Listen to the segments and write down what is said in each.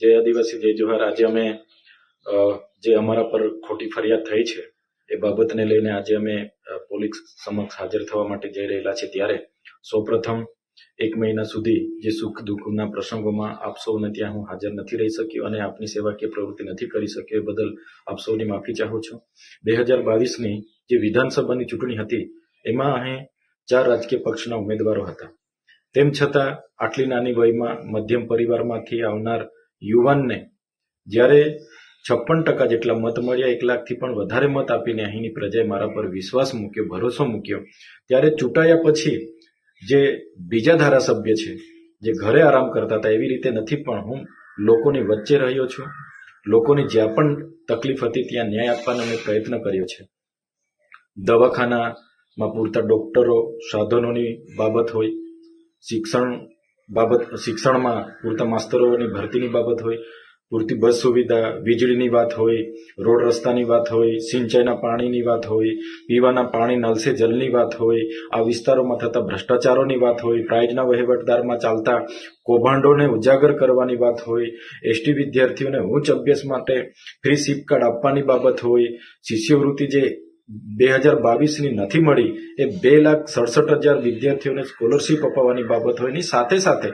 જય આદિવાસી જય જોહાર। આજે અમે જે અમારા પર ખોટી ફરિયાદ થઈ છે એ બાબતને લઈને આજે અમે પોલીસ સમક્ષ હાજર થવા માટે જઈ રહેલા છે। ત્યારે સૌપ્રથમ 1 મહિના સુધી જે સુખ દુઃખના પ્રસંગોમાં આપ સૌને ત્યાં હું હાજર નથી રહી શક્યો અને આપની સેવાકીય પ્રવૃત્તિ નથી કરી શક્યો એ બદલ આપ સૌની માફી ચાહું છું। 2022ની જે વિધાનસભાની ચૂંટણી હતી એમાં અહીં 4 રાજકીય પક્ષના ઉમેદવારો હતા। તેમ છતાં આટલી નાની વયમાં મધ્યમ પરિવારમાંથી આવનાર યુવાનને જ્યારે 56% જેટલા મત મળ્યા, 1 લાખથી પણ વધારે મત આપીને અહીંની પ્રજાએ મારા પર વિશ્વાસ મૂક્યો, ભરોસો મૂક્યો, ત્યારે ચૂંટાયા પછી જે બીજા ધારાસભ્ય છે જે ઘરે આરામ કરતા હતા એવી રીતે નથી, પણ હું લોકોની વચ્ચે રહ્યો છું। લોકોની જ્યાં પણ તકલીફ હતી ત્યાં ન્યાય આપવાનો મેં પ્રયત્ન કર્યો છે। દવાખાનામાં પૂરતા ડોક્ટરો, સાધનોની બાબત હોય, શિક્ષણમાં પૂરતા માસ્તરોની ભરતીની બાબત હોય, પૂરતી બસ સુવિધા, વીજળીની વાત હોય, રોડ રસ્તાની વાત હોય, સિંચાઈના પાણીની વાત હોય, પીવાના પાણી નળ સે જલની વાત હોય, આ વિસ્તારોમાં થતા ભ્રષ્ટાચારોની વાત હોય, પ્રાઇઝના વહીવટદારમાં ચાલતા કૌભાંડોને ઉજાગર કરવાની વાત હોય, એસટી વિદ્યાર્થીઓને ઉચ્ચ અભ્યાસ માટે ફ્રી સિપ કાર્ડ આપવાની બાબત હોય, શિષ્યવૃત્તિ જે 2022ની નથી મળી એ 2,67,000 વિદ્યાર્થીઓને સ્કોલરશીપ અપાવવાની બાબત હોય, ની સાથે સાથે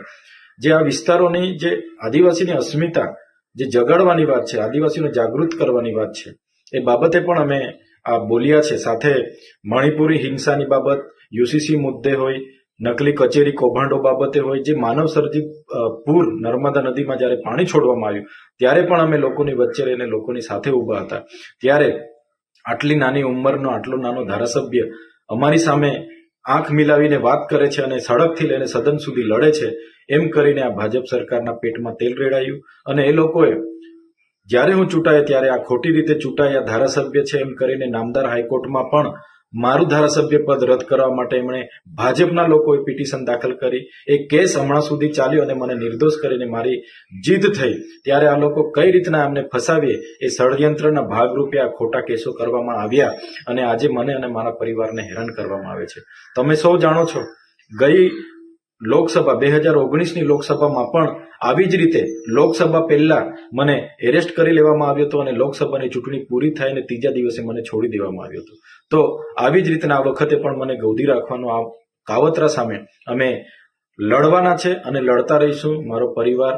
જે આ વિસ્તારોની જે આદિવાસીની અસ્મિતા જે જગાડવાની વાત છે, આદિવાસીઓને જાગૃત કરવાની વાત છે, એ બાબતે પણ અમે આ બોલ્યા છે। સાથે મણિપુરી હિંસાની બાબત, યુસીસી મુદ્દે હોય, નકલી કચેરી કૌભાંડો બાબતે હોય, જે માનવ સર્જિત પૂર નર્મદા નદીમાં જ્યારે પાણી છોડવામાં આવ્યું ત્યારે પણ અમે લોકોની વચ્ચે રહીને લોકોની સાથે ઊભા હતા। ત્યારે આટલી નાની ઉંમરનો આટલો નાનો ધારાસભ્ય અમારી સામે આંખ મિલાવીને વાત કરે છે અને સડકથી લઈને સદન સુધી લડે છે, એમ કરીને આ ભાજપ સરકારના પેટમાં તેલ રેડાયું। અને એ લોકોએ જ્યારે હું ચૂંટાયો ત્યારે આ ખોટી રીતે ચૂંટાયા ધારાસભ્ય છે એમ કરીને નામદાર હાઈકોર્ટમાં પણ મારું ધારાસભ્ય પદ રદ કરવા માટે એમણે ભાજપના લોકોએ પિટિશન દાખલ કરી। એ કેસ હમણાં સુધી ચાલ્યો અને મને નિર્દોષ કરીને મારી જીત થઈ। ત્યારે આ લોકો કઈ રીતના અમને ફસાવીએ એ ષડયંત્રના ભાગરૂપે આ ખોટા કેસો કરવામાં આવ્યા અને આજે મને અને મારા પરિવારને હેરાન કરવામાં આવે છે। તમે સૌ જાણો છો, ગઈ લોકસભા 2019ની લોકસભામાં પણ આવી જ રીતે લોકસભા પહેલા મને એરેસ્ટ કરી લેવામાં આવ્યો હતો અને લોકસભાની ચૂંટણી પૂરી થઈને 3જા દિવસે મને છોડી દેવામાં આવ્યો હતો। તો આવી જ રીતના આ વખતે પણ મને ગૌદી રાખવાનો આ કાવતરા સામે અમે લડવાના છે અને લડતા રહીશું। મારો પરિવાર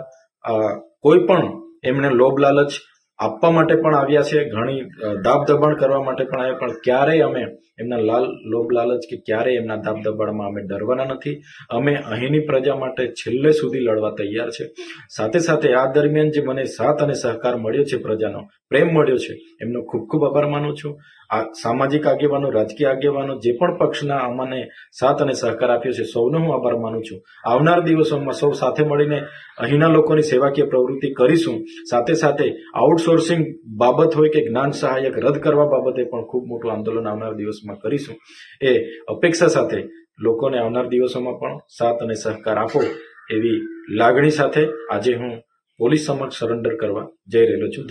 કોઈ પણ એમને લોભ લાલચ આપવા માટે પણ આવ્યા છે, ઘણી દાબ દબાણ કરવા માટે પણ આવ્યા, પણ ક્યારેય અમે એમના લોભ લાલચ કે ક્યારેય એમના દાબ દબાણમાં અમે ડરવાના નથી। અમે અહીંની પ્રજા માટે છેલ્લે સુધી લડવા તૈયાર છે। સાથે સાથે આ દરમિયાન જે મને સાથ અને સહકાર મળ્યો છે, પ્રજાનો પ્રેમ મળ્યો છે, એમનો ખૂબ ખૂબ આભાર માનું છું। આ સામાજિક આગેવાનો, રાજકીય આગેવાનો, જે પણ પક્ષના અમને સાથ અને સહકાર આપ્યો છે, સૌનો હું આભાર માનું છું। આવનાર દિવસોમાં સૌ સાથે મળીને અહીંના લોકોની સેવાકીય પ્રવૃત્તિ કરીશું। સાથે સાથે આઉટસોર્સિંગ બાબત હોય કે જ્ઞાન સહાયક રદ કરવા બાબતે પણ ખૂબ મોટું આંદોલન આવનાર દિવસમાં કરીશું। એ અપેક્ષા સાથે લોકોને આવનાર દિવસોમાં પણ સાથ અને સહકાર આપો એવી લાગણી સાથે આજે હું પોલીસ સમક્ષ સરેન્ડર કરવા જઈ રહેલો છું। ધન્યવાદ।